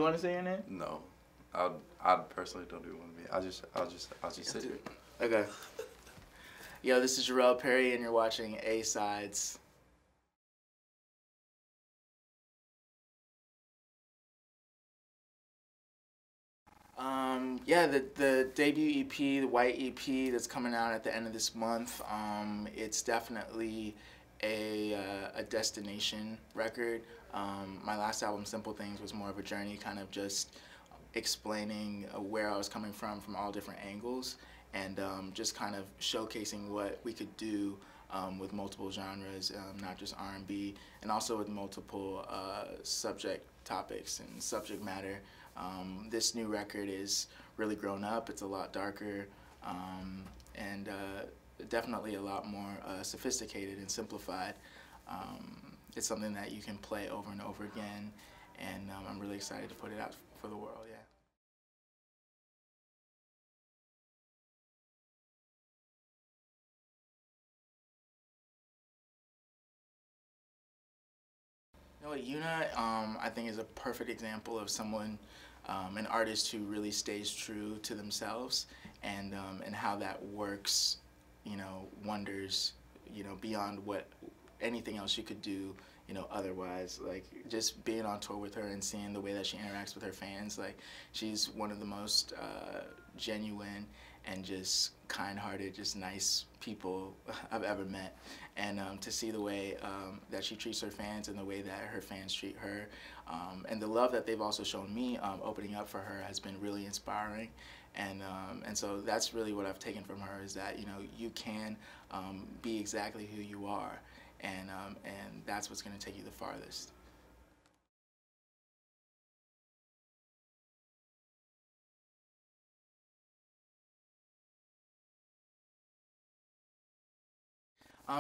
you want to say your name? No, I personally don't do want to be. I'll just sit here. Okay. Yo, this is Jarell Perry, and you're watching A-Sides. Yeah, the debut EP, the White EP, that's coming out at the end of this month. It's definitely a destination record. My last album, Simple Things, was more of a journey, kind of just explaining where I was coming from all different angles, and just kind of showcasing what we could do with multiple genres, not just R&B, and also with multiple subject topics and subject matter. This new record is really grown up. It's a lot darker, and definitely a lot more sophisticated and simplified. It's something that you can play over and over again, and I'm really excited to put it out for the world. Yeah. You know what, Yuna, I think is a perfect example of someone, an artist who really stays true to themselves, and how that works, you know, wonders, you know, beyond what anything else you could do, you know, otherwise. Like, just being on tour with her and seeing the way that she interacts with her fans, like, she's one of the most genuine and just kind-hearted, just nice people I've ever met. And to see the way that she treats her fans and the way that her fans treat her, and the love that they've also shown me opening up for her has been really inspiring. And so that's really what I've taken from her, is that, you know, you can be exactly who you are, and that's what's going to take you the farthest.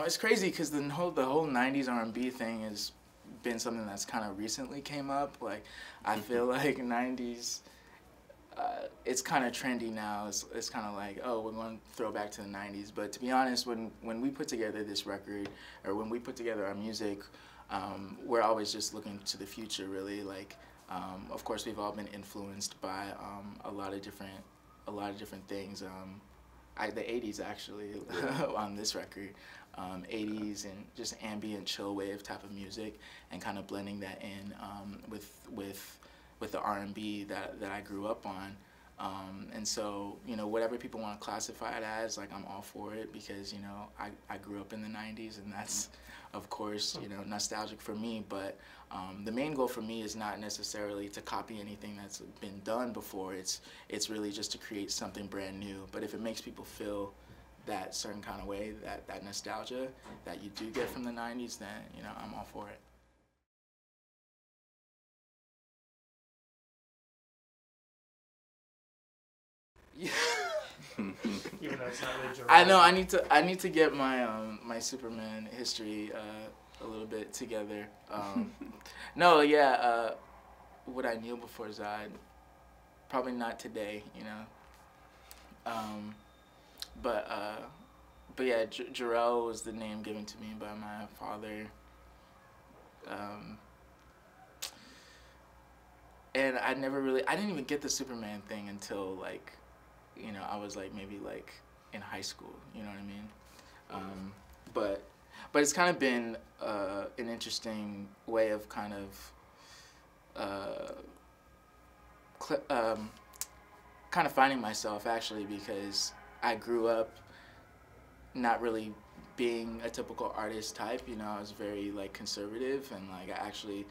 It's crazy because the whole '90s R&B thing has been something that's kind of recently came up. Like, I feel like '90s, it's kind of trendy now. It's kind of like, oh, we're going to throw back to the '90s. But to be honest, when we put together this record, or when we put together our music, we're always just looking to the future, really. Like, of course, we've all been influenced by a lot of different things. The '80s, actually, on this record. '80s and just ambient chill wave type of music, and kind of blending that in with the R&B that I grew up on. And so, you know, whatever people want to classify it as, like, I'm all for it, because, you know, I grew up in the '90s, and that's, of course, you know, nostalgic for me. But the main goal for me is not necessarily to copy anything that's been done before. It's really just to create something brand new. But if it makes people feel that certain kind of way, that nostalgia that you do get from the '90s, then, you know, I'm all for it. Yeah. Even though it's not really Jarell. I know. I need to get my my Superman history a little bit together. No, yeah. Would I kneel before Zod? Probably not today, you know. But yeah, Jarell was the name given to me by my father. And I didn't even get the Superman thing until, like, you know, I was like maybe like in high school, you know what I mean? But it's kind of been an interesting way of kind of finding myself, actually, because I grew up not really being a typical artist type. You know, I was very, like, conservative, and, like, I actually,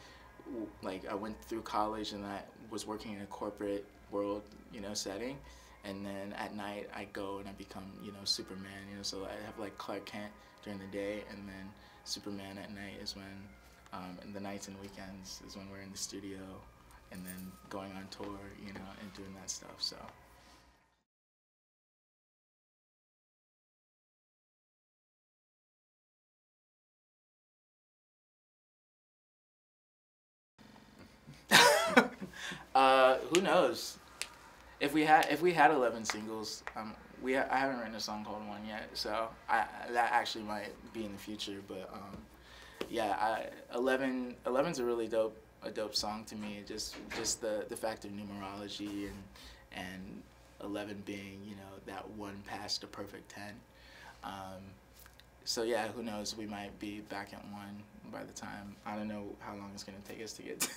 like, I went through college and I was working in a corporate world, you know, setting, and then at night I go and I become, you know, Superman. You know, so I have, like, Clark Kent during the day, and then Superman at night is when, and the nights and weekends is when we're in the studio, and then going on tour, you know, and doing that stuff. So. Who knows? If we had 11 singles, I haven't written a song called One yet, so that actually might be in the future. But yeah, 11's a really dope a dope song to me. Just the fact of numerology and 11 being, you know, that one past the perfect 10. So yeah, who knows? We might be back at 1 by the time. I don't know how long it's gonna take us to get to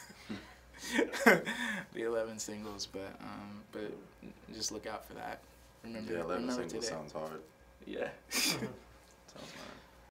the 11 singles, but just look out for that. Remember, yeah, 11 remember singles today. sounds hard. Yeah. Sounds nice.